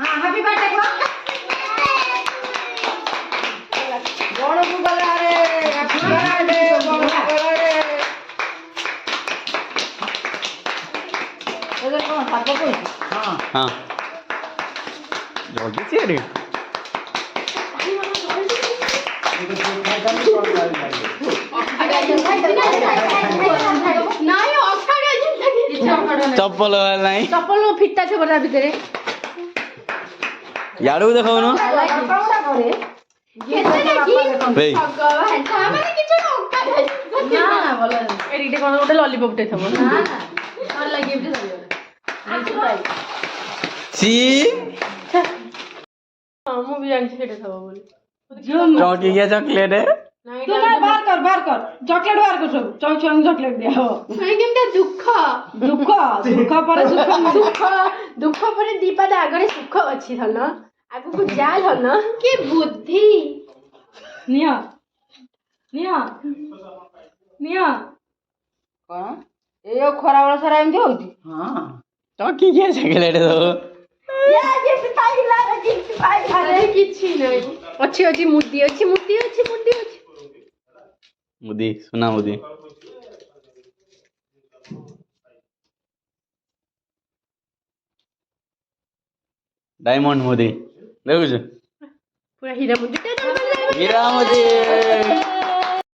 हाँ happy birthday को बड़ो को गला रे हैप्पी बर्थडे बड़ो को गला रे ये कौन थाको कोई हां हां जल्दी से रे चप्पल नहीं चप्पल फिटा छे बड़ा भीतर याडू देखो न केते ना की भाई भगवान माने किछ ओका ना ना बोला एडिटे कोन ओटे लॉलीपॉप टे थबो ना ना और लगी गिफ्ट थबो सी हां मु भी जान छेटे थबो बोली चौकी के चॉकलेट है तू ना बार कर चॉकलेट बार कर सब चौ चौ चॉकलेट दिया हो नहीं केमता दुख दुख पर दुख पर दीपादा आगरे सुख अछि हन आगु को जाल हन के बुद्धि निया निया निया कौन ए खरा वाला सारा एमती होती हां चौकी के चॉकलेट दो या गिफ्ट पाइला गिफ्ट पाइ अरे किछि नहीं अछि मुद्दी अछि मुद्दी मुदी सुना मुदी डायमंड मुदी देखु पूरा हीरा मुद्दी हीरा मुदी